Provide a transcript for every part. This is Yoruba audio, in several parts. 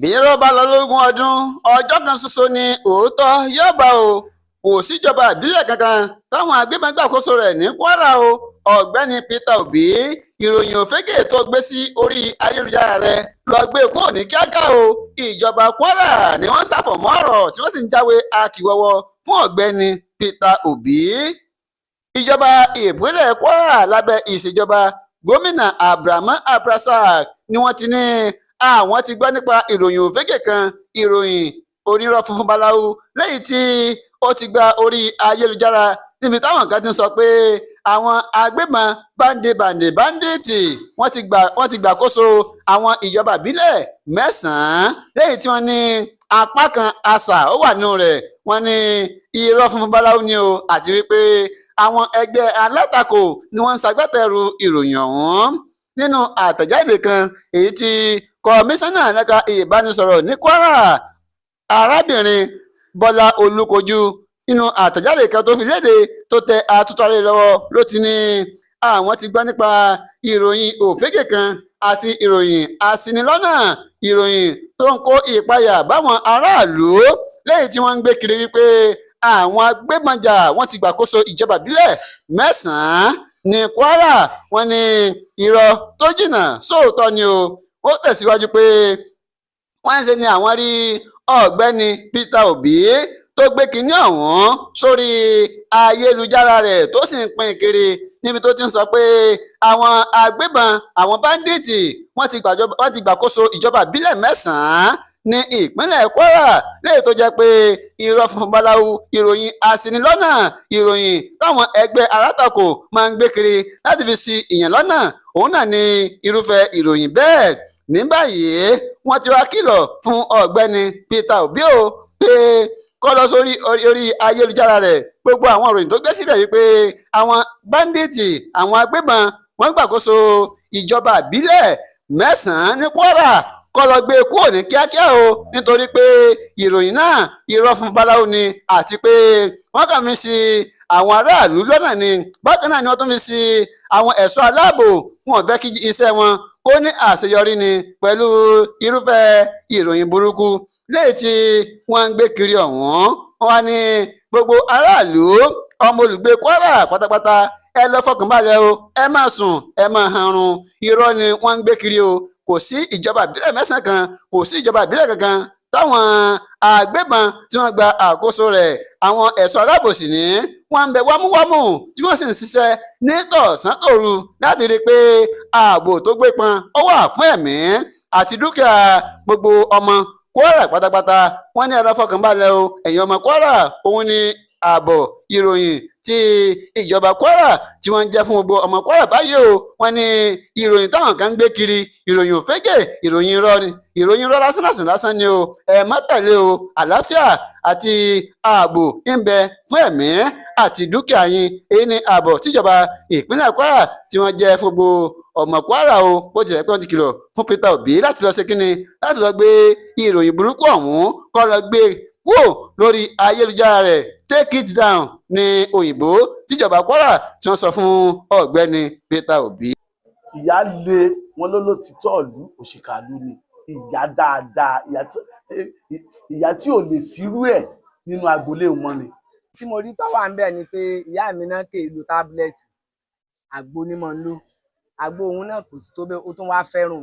bí irọ́ bá lọ lógún ọdún ọjọ́ kan ṣoṣo ni òótọ́ yóò bá o. Kò síjọba ìbílẹ̀ kankan táwọn agbébọn gbàkóso rẹ̀ ní Kwara o. Ọ̀gbẹ́ni Peter Obi, ìròyìn òfégè tó gbé sí orí ayélujára rẹ̀ lọ gbé kúrò ní kíákíá o. Ìjọba Kwara ni wọ́n ṣàfọ̀mọ́ ọ̀rọ̀ tí wọ́n sì ń jáwé akíwọ́wọ́ fún ọ̀gbẹ́ni Peter Obi. Ìjọba ìpínlẹ̀ Kwara lábẹ́ ìṣèjọba gómìnà Abdulrahman Abdulrasaq ni wọ́n ti ní àwọn ti gbọ́ nípa ìròyìn òfégè kan, ìròyìn onírọ́ funfun báláú lẹ́yìn tí ó ti gba orí ayélujára níbi táwọn kan ti ń sọ pé àwọn agbébọn báńdíìtì wọ́n ti gbàkóso àwọn ìjọba ìbílẹ̀ 9 lẹ́yìn tí wọ́n ní apá kan àṣà ó wà nínú rẹ̀. Wọ́n ní irọ́ funfun báláú ni o, àti wípé àwọn ẹgbẹ́ alátakò ni wọ́n ń ṣagbátẹrù ìròyìn ọ̀hún. Nínú àtẹ̀jáde kan èyí tí kọmíṣánná ẹ̀ka ìbánisọ̀rọ̀ ní Kwara arábìnrin Bọ́lá Olúkojú nínú àtẹ̀jáde kan tó fi léde tó tẹ àtúntàrí lọ́wọ́ ló ti ní àwọn ti gbọ́ nípa ìròyìn òfégè kan àti ìròyìn aṣinilọ́nà, ìròyìn tó ń kó ìpayà báwọn aráàlú lẹ́yìn tí wọ́n ń gbé kiri wípé àwọn agbébọnjà wọ́n ti gbàkóso ìjọba ìbílẹ̀ 9 ní Kwara. Wọ́n ní irọ́ tó jìnnà sóòótọ́ ni o. Ó tẹ̀síwájú pé wọ́n ń ṣe ni àwọn rí ọ̀gbẹ́ni Peter Obi tó gbé kinní ọ̀hún sórí ayélujára rẹ̀ tó sì ń pín kiri níbi tó ti ń sọ pé àwọn agbébọn, àwọn báńdíìtì wọ́n ti gbàkóso ìjọba ìbílẹ̀ 9 ní ìpínlẹ̀ Kwara, lẹ́yìn tó jẹ́ pé irọ́ funfun báláú, ìròyìn aṣinilọ́nà, ìròyìn táwọn ẹgbẹ́ alátakò máa ń gbé kiri láti fi ṣì ìyàn lọ́nà, òun náà ni irúfẹ́ ìròyìn bẹ́ẹ̀. Ní báyìí wọ́n ti wá kìlọ̀ fún ọ̀gbẹ́ni Peter Obi o pé kó lọ sórí orí ayélujára rẹ̀ gbogbo àwọn ìròyìn tó gbé síbẹ̀ wípé àwọn báńdíìtì, àwọn agbébọn wọ́n gbàkóso ìjọba ìbílẹ̀ 9 ní Kwara kó lọ gbé kúrò ní kíákíá o, nítorí pé ìròyìn náà irọ́ fún báláwo ni, àti pé wọ́n kàn fi sí àwọn aráàlú lọ́nà ni. Bákan náà ni wọ́n tún fi sí àwọn ẹ̀ṣọ́ aláàbò, wọn ò fẹ́ kí iṣẹ́ wọn kó ní àṣeyọrí ni pẹ̀lú irúfẹ́ ìròyìn burúkú lẹ́yìn tí wọ́n ń gbé kiri ọ̀hún. Wọ́n wá ní gbogbo aráàlú, ọmọ olùgbé Kwara pátápátá, ẹ lọ fọkànbalẹ̀ o, ẹ má sùn, ẹ má hanrun. Irọ́ ni wọ́n ń gbé kiri o. Kò sí ìjọba ìbílẹ̀ 9 kan, kò sí ìjọba ìbílẹ̀ kankan táwọn agbébọn tí wọ́n gba àkóso rẹ̀. Àwọn ẹ̀ṣọ́ aláàbò sì ní wọ́n ń bẹ wámúwámú tí wọ́n sì ń ṣiṣẹ́ ní tọ̀sán tòru láti rí i pé ààbò tó gbépọn ó wà fún ẹ̀mí àti dúkìá gbogbo ọmọ Kwara pátápátá. Wọ́n ní ẹ lọ fọkànbalẹ̀ o, ẹ̀yin ọmọ Kwara, òun ni ààbò ìròyìn tí ìjọba Kwara tí wọ́n ń jẹ́ fún gbogbo ọmọ Kwara báyìí o. Wọ́n ní ìròyìn táwọn kan ń gbé kiri, ìròyìn òfégè, ìròyìn irọ́ ni, ìròyìn irọ́ lásán ni o. Ẹ má tẹ̀lé o. Àlàáfíà àti ààbò ń bẹ fún ẹ̀mí àti dúkìá yín. Èyí ni ààbò tíjọba ìpínlẹ̀ Kwara tí wọ́n jẹ́ fún gbogbo ọmọ Kwara o. Bó ti jẹ́ pé wọ́n ti kìlọ̀ fún Peter Obi láti lọ ṣe kíni, láti lọ gbé ìròyìn burúkú ọ̀hún kó lọ gbé kúrò lórí ayélujára rẹ̀. Take it down ní òyìnbó tíjọba Kwara tí wọ́n sọ fún ọ̀gbẹ́ni Peter Obi. Ìyá le wọn lólótìtọ́ ìlú òṣìkàlù ni ìyá dáadáa, ìyá tí ò lè sírú ẹ̀ nínú agboolé wọn ni. Tí mo rí tó wà ń bẹ̀ ni pé ìyá mi náà kè lo tábìlẹ̀tì, àgbo ni mo ń lò. Àgbo òun náà kò sí tó bẹ́ẹ̀, ó tún wá fẹ́ràn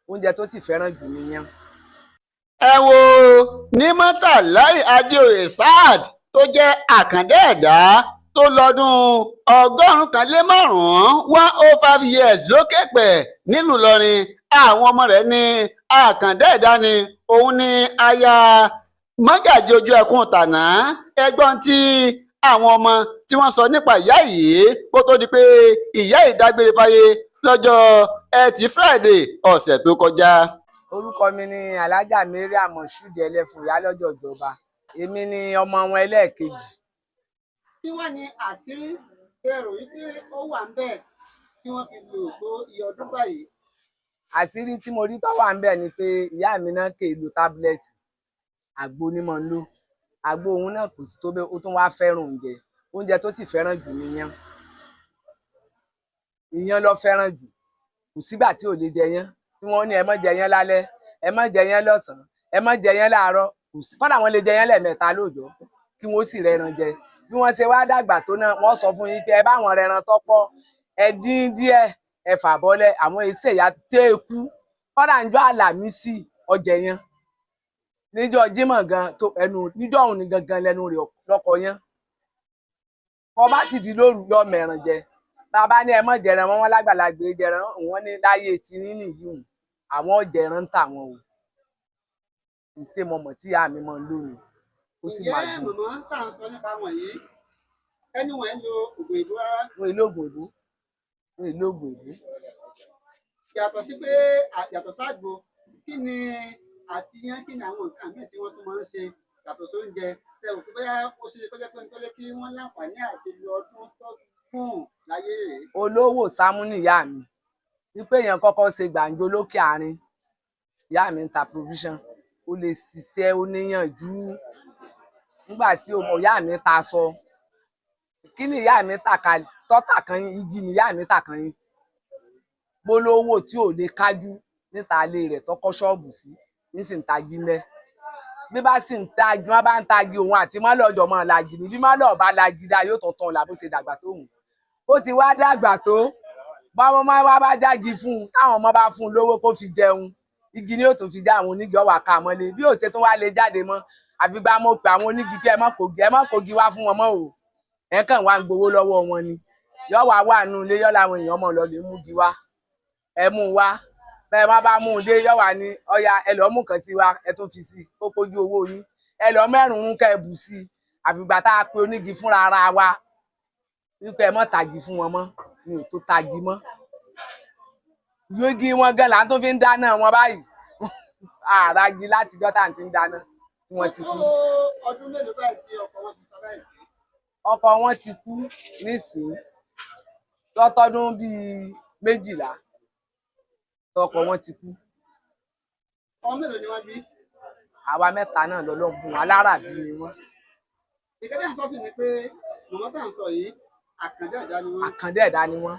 oúnjẹ tó sì fẹ́ràn jù nìyẹn. Ẹ wo ní Murtalai Adéoyè Saad tó jẹ́ àkàndá ẹ̀dá tó lọ́dún 105 105 years lókè pẹ̀ nílùú Ìlọrin. Àwọn ọmọ rẹ̀ ní àkàndá ẹ̀dá ni, òun ni aya Mọ́gàjí Ojú Ẹkùn Tàná. Ẹgbọ́n tí àwọn ọmọ tí wọ́n sọ nípa ìyá yìí kó tó di pé ìyá yìí dágbére fáyé lọ́jọ́ Ẹtì Friday ọ̀sẹ̀ tó kọjá. Orúkọ mi ni Alájà Mariam Moshood Ẹlẹ́fun Ìyálọ́jà Ìjọba. Èmi ni ọmọ wọn ẹlẹ́ẹ̀kejì. Kí wá ní àṣírí èrò wípé ó wà ń bẹ̀ tí wọ́n fi lò tó iye ọdún báyìí? Àṣírí tí mo rí tó wà ń bẹ̀ ni pé ìyá mi náà kè lo tábìlẹ̀tì, àgbo ni mo ń lò. Àgbo òun náà kò sí tó bẹ́ẹ̀, ó tún wá fẹ́ràn oúnjẹ tó sì fẹ́ràn jù nìyẹn. Ìyẹn ló fẹ́ràn jù, kò sígbà tí ò lè jẹ yẹn. Tí wọ́n ní ẹ má jẹ yẹn lálẹ́, ẹ má jẹ yẹn lọ́sàn-án ẹ má jẹ yẹn láàárọ̀ kódà wọ́n lè jẹ yẹn lẹ́ẹ̀mẹ́ta lóòjọ́ kí wọ́n sì rẹran jẹ bí wọ́n ṣe wá dàgbà tó náà wọ́n sọ fún yín pé ẹ bá wọn rẹran tọ́pọ̀ ẹ dín díẹ̀ ẹ fà bọ́lẹ̀ àwọn èsì ẹ̀yà tẹ́ ẹ kú kódà níjọ́ Àlàmísì ọjẹ yẹn níjọ́ Jímọ̀ gan tó ẹnu níjọ́ òun ni gangan lẹ́nu rẹ̀ lọ́kọ yẹn wọ́n bá sì di lóru yọ mẹ́ran jẹ bàbá ní ẹ mọ̀ jẹran wọn lágbàlagbé jẹran wọn ní láyé tí nínú yìí àwọn jẹran ń tà wọn o ntẹ mọmọ tí ìyá mi máa ń lò ní ó sì máa ǹjẹ́ màmá tá à ń sọ nípa wọ̀nyí ẹni wọ́n ń lo oògùn ìbò rárá. wọn èlò ògùn ìbò wọn èlò ògùn ìbò. yàtọ̀ sí pé yàtọ̀ ságbo kí ni àti yẹn kí ni àwọn nǹkan míì tí wọ́n tún máa ń ṣe yàtọ̀ sóúnjẹ tẹ òkú bóyá ó ṣe kọjá pé nítorí kí wọ́n láǹfààní àti lo ọdún tó kùn láyé rèé. olówó sámú nìyá mi wípé èèyàn kọ́kọ́ ṣe gbàǹjo lókè àárín ìyá mi ń ta provision ó lè ṣiṣẹ́ ó níyànjú nígbà tí ìyá mi ta aṣọ kí ni ìyá mi tọ́tà kan yín igi ni ìyá mi tà kan yín gbólówó tí ò lè kájú níta ilé rẹ̀ tọkọ ṣọ́ọ̀bù sí ní sì ń tají mẹ́ bí bá sì ń tají wọn bá ń tají òun àti mọ́lẹ̀ ọjọ́ mọ́ lajì ní bí mọ́lẹ̀ ọba lajì dá yóò tọ̀tàn là bó ṣe dàgbà tó hùn ó ti wá dàgbà tó báwọn máa wá bá jági fún un táwọn ọmọ bá fún un lówó kó fi jẹun igi ni yóò tún fi dá àwọn onígi ọwà ká mọ́lé bí òṣè tó wá lè jáde mọ́ àfi gba mo pè àwọn onígi pé ẹ má kogi wá fún wọn mọ́ o ẹ kàn wá ń gbowó lọ́wọ́ wọn ni yọ wà nù ilé yọ làwọn èèyàn mọ̀ lọ lè mú gi wá ẹ mú wá bẹ́ẹ̀ má bá mú un dé yọ wà ní ọya ẹ lọ mú kan sí wa ẹ tún fi sí kó kojú owó yín ẹ lọ mẹ́rùn-ún kẹ́ ẹ bù sí àfìgbà tá a pe onígi fúnra ara wa wípé ẹ mọ́ tàgì fún wọn mọ́ mi ò tó tàgì mọ́ yógi wọn gan là ń tó fi ń dáná wọn báyìí àràgì látijọ́ tá à ń ti ń dáná tí wọ́n ti kú. ọdún mélòó báyìí tí ọkọ wọn ti sọ báyìí sí. ọkọ wọn ti kú nísìnyí lọ́tọ́dún bíi 12 tọkọ wọn ti kú. ọmọ mélòó ni wọ́n bí. àwa 3 náà lọ́lọ́gbọ̀n aláràbí ni wọ́n. ìkẹ́lẹ́ ń sọ sí ni pé màmá tá à ń sọ yìí àkàndé ẹ̀dá ni wọ́n. àkàndé ẹ̀dá ni wọ́n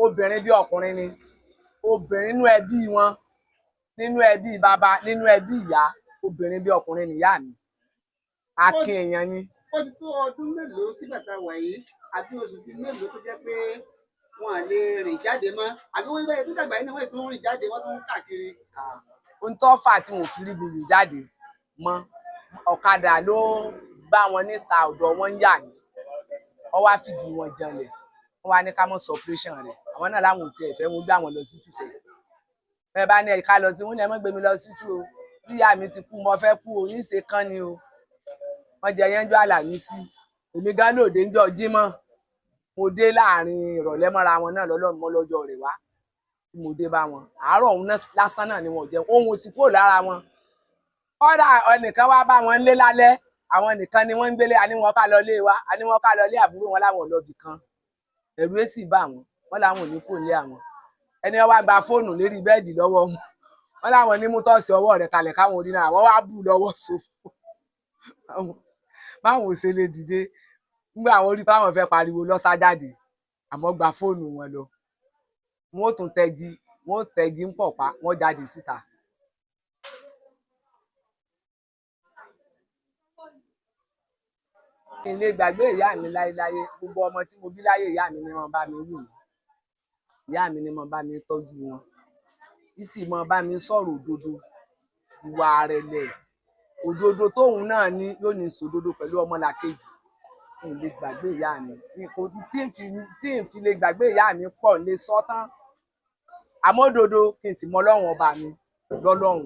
obìnrin bí ọkùnrin ni obìnrin nínú ẹbí wọn nínú ẹbí bàbá nínú ẹbí ìyá obìnrin bí ọkùnrin nìyá mi akin èèyàn ni. ó ti tó ọdún mélòó sígbà tá a wà yìí àbí oṣù bíi mélòó tó jẹ́ pé wọn à lè rìn jáde mọ́ àbí wọ́n bẹ́ẹ̀ tó dàgbà yìí náà wọ́n tó ń rìn jáde wọ́n tó ń káàkiri. ohun tó fà tí wọn ò fi rí mi rìn jáde mọ́ ọ̀kadà ló bá wọn níta ọ̀dọ̀ wọn yà ní wọ́n wá fìdí wọn janlẹ̀ wọ́n wá ní ká mọ̀ sọpírẹ́ṣàn rẹ̀ àwọn náà láwọn ò tiẹ̀ fẹ́ mú gbé àwọn lọ sí tùsẹ̀ bẹ́ẹ̀ bá ní ẹ̀ka lọ sí wọn ní ẹ mọ́ gbé mi lọ sí tù o bí ìyá mi ti kú mo fẹ́ kú o yín ṣe kán ni o wọ́n jẹ yẹn jọ Àlàmísì èmi gan lòdì ń jọ Jímọ̀ mo dé láàrin ìrọ̀lẹ́ mọ́ra wọn náà lọ́lọ́run mọ́ lọ́jọ́ rẹ̀ wá tí mo dé bá wọn àárọ̀ òun lásán náà ni wọn jẹ ohun ti kúrò lára wọn kọ́dà ẹnìkan wá bá wọn lé lálẹ́ àwọn nìkan ni wọ́n ń gbélé àníwọ̀n ká lọ lé wa àníwọ̀n ká lọ lé àbúrò wọn láwọn lọ́bì kan ẹ̀rù èsì bá wọn láwọn ò ní kò lé àwọn ẹni wọn wá gba fóònù lérí bẹ́ẹ̀dì lọ́wọ́ wọn láwọn ní mú tọ́sí ọwọ́ rẹ̀ kalẹ̀ káwọn orí náà wọ́n wá bù lọ́wọ́ sófò báwọn ò ṣe lè dìde nígbà àwọn orí báwọn fẹ́ pariwo lọ́sà jáde àmọ́ gba fóònù wọn lọ wọn ò tún tẹ́gi ń pọ̀ pa wọ́n jáde síta. ilé gbàgbé ìyá mi láyéláyé gbogbo ọmọ tí mo bí láyé ìyá mi ni wọ́n bá mi wù mí ìyá mi ni wọ́n bá mi tọ́jú wọn ìsì mọ́ bá mi sọ̀rọ̀ òdodo ìwà àrẹ̀lẹ̀ òdodo tóun náà ní yóò ní sòdodo pẹ̀lú ọmọlàkejì kí n lè gbàgbé ìyá mi tí n fi lè gbàgbé ìyá mi pọ̀ lè sọ tán àmọ́ òdodo kí n sì mọ Ọlọ́run ọba mi lọ́lọ́run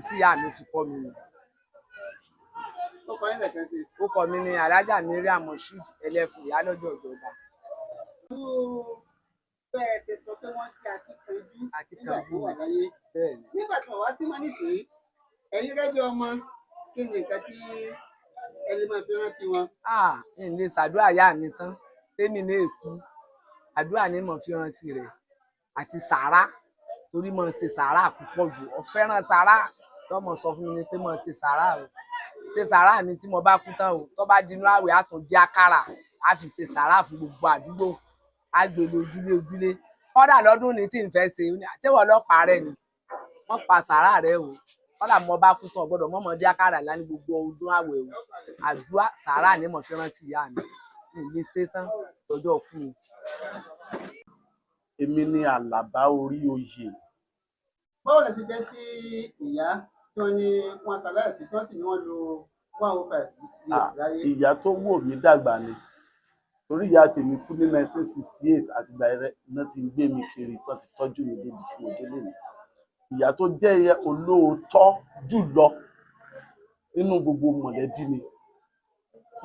tí ìyá mi fi kọ́ mi nù. ó kọ mi ní Alájà Mariam Moshood Ẹlẹ́fun Ìyálọ́jà Ọ̀jọ̀ba. bẹ́ẹ̀ ṣe sọ pé wọ́n ti akíkanjú nígbà tí wọ́n wà láyé nígbà tí wọ́n wá sí mọ́ nísìnyí ẹ̀yin rẹ́ bí ọmọ kí ni nǹkan tí ẹni máa fi rántí wọn. n lè ṣàdúrà ìyá mi tán tèmi ní èkú àdúrà ní mọ̀ fi rántí rẹ̀ àti sàárà torí mọ̀ ṣe sàárà púpọ̀ jù ọ̀fẹ́ràn sàárà lọ́mọ sọ fún mi ni pé mọ̀ ṣe sàárà o ṣe sàárà mi tí mo bá kú tán o tó bá dinú àwẹ̀ á tún jẹ àkàrà á fi ṣe sàárà fún gbogbo àdúgbò á gbé lójúlé kọ́dà lọ́dún ní tí n fẹ́ ṣe àtẹ́wọ̀ ọlọ́pàá rẹ̀ ni wọ́n pa sàárà rẹ o kọ́dà mo bá kú tán gbọ́dọ̀ mọ́mọdé àkàrà lá ní gbogbo ọdún àwẹ̀ o àdúrà sàárà ní mo fi rántí ìyá mi ìlé ṣetán lọ́jọ́ kú o. èmi ni Àlàbá orí oyè. báwo lẹ ṣe jẹ́ sí ìyá tí wọ́n ní wọ́n ṣaláìsí tí wọ́n sì ní wọ́n lo 105 years láyé? ìyá tó wò mí dàgbà ni, torí ìyá tèmi kú ní 1968 àtìgbà náà ti ń gbé mi kiri tán ti tọ́jú mi débi tí mo délé mi. ìyá tó jẹ́ olóòótọ́ jùlọ nínú gbogbo mọ̀lẹ́bí ni.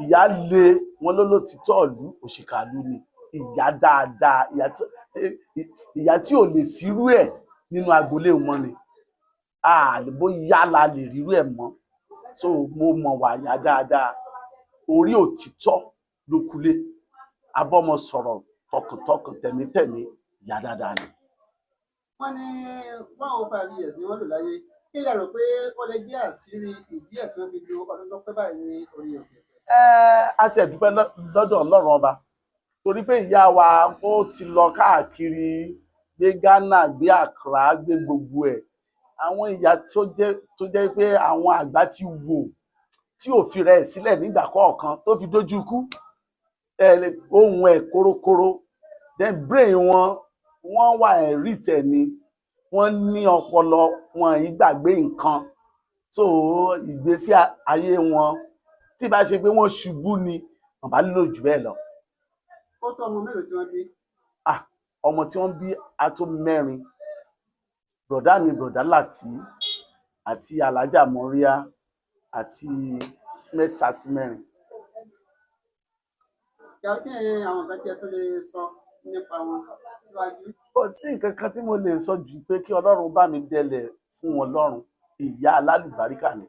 ìyá le wọn lólótìtọ́ ìlú òṣìkàlú ni. ìyá dáadáa, ìyá tí ò lè sírú ẹ̀ nínú agboolé wọn ni. bóyá la lè rírú ẹ̀ mọ́. so mo mọ̀ wà ìyá dáadáa, orí òtítọ́ ló kulé, abọ́mọ sọ̀rọ̀ tọkàntọkàn tẹ̀mítẹ̀mí, ìyá dáadáa ni. wọ́n ní 105 years ni wọ́n lò láyé. kí lẹ rò pé ó lè jẹ́ àṣírí ìdí ẹ̀ tí wọ́n fi lo ọdún tó pẹ́ báyìí ní orí òkè? a ti ẹ̀dúpẹ́ lọ́dọ̀ Ọlọ́run ọba, torí pé ìyá wa ó ti lọ káàkiri, gbé Ghana, gbé Accra, gbé gbogbo ẹ̀. àwọn ìyá tó jẹ́ pé àwọn àgbà ti wò tí ò fi rẹ̀ sílẹ̀ nígbà kọ̀ọ̀kan tó fi dójú kú, ohun ẹ̀ kórókóró, then brain wọ́n wà ẹ̀rí tẹ̀ ni, wọ́n ní ọpọlọ, wọn ì gbàgbé nǹkan. so ìgbésí ayé wọn tí bá ṣe pé wọ́n ṣubú ni wọ́n bá lò jù bẹ́ẹ̀ lọ. ó tó ọmọ mélòó tí wọ́n bí? ọmọ tí wọ́n bí á tó 4. bùrọ̀dá mi, bùrọ̀dá Láti àti Alájà Mọ́ríà àti 3 sí 4. kí ni àwọn nǹkan tí ẹ tó lè sọ nípa wọn síwájú? kò sí nǹkan kan tí mo lè sọ jù pé kí Ọlọ́run bá mi dẹlẹ̀ fún wọn lọ́run. ìyá alálùbáríkà ni,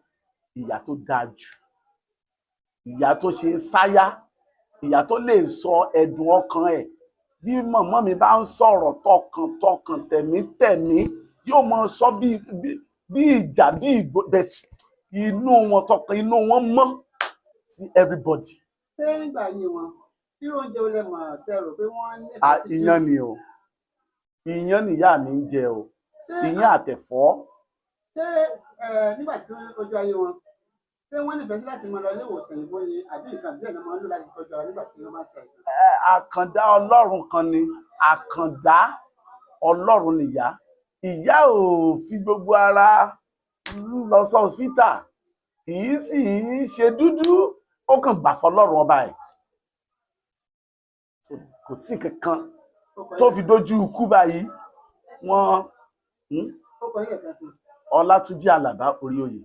ìyá tó dáa jù, ìyá tó ṣe sáyà, ìyá tó lè sọ ẹ̀dùn ọkàn ẹ̀. bí mọ̀mọ́ mi bá ń sọ̀rọ̀ tọkàntọkàn tẹ̀mítẹ̀mí, yóò mọ sọ bí ìjà bí ìbẹ̀tì, inú wọn mọ́ sí everybody. ṣé nígbà ayé wọn kí oúnjẹ olè mọ̀ tẹ́ rò pé wọ́n nífẹ̀ẹ́ sí? iyán ni o, iyán nìyá mi ń jẹ o, iyán àtẹ̀fọ́. ṣé nígbà tí ojú ayé wọn ṣé wọ́n nífẹ̀ẹ́ sí láti máa lọ ilé ìwòsàn ìbò ni àbí nǹkan bí ẹ̀nà máa ń lò láti tọ́jú ara nígbà tí wọ́n bá ṣàìsàn? àkàndá Ọlọ́run kan ni, àkàndá Ọlọ́run nìyá. ìyá ò fi gbogbo ara lọ sí hospital, kì í sì ṣe dúdú, ó kàn gbà fọ́lọ́run ọba ẹ̀. kò sí kankan tó fi dójú ikú báyìí. wọ́n ó kọ ilé kan sí Ọlátúnjí Àlàbá orí oyè.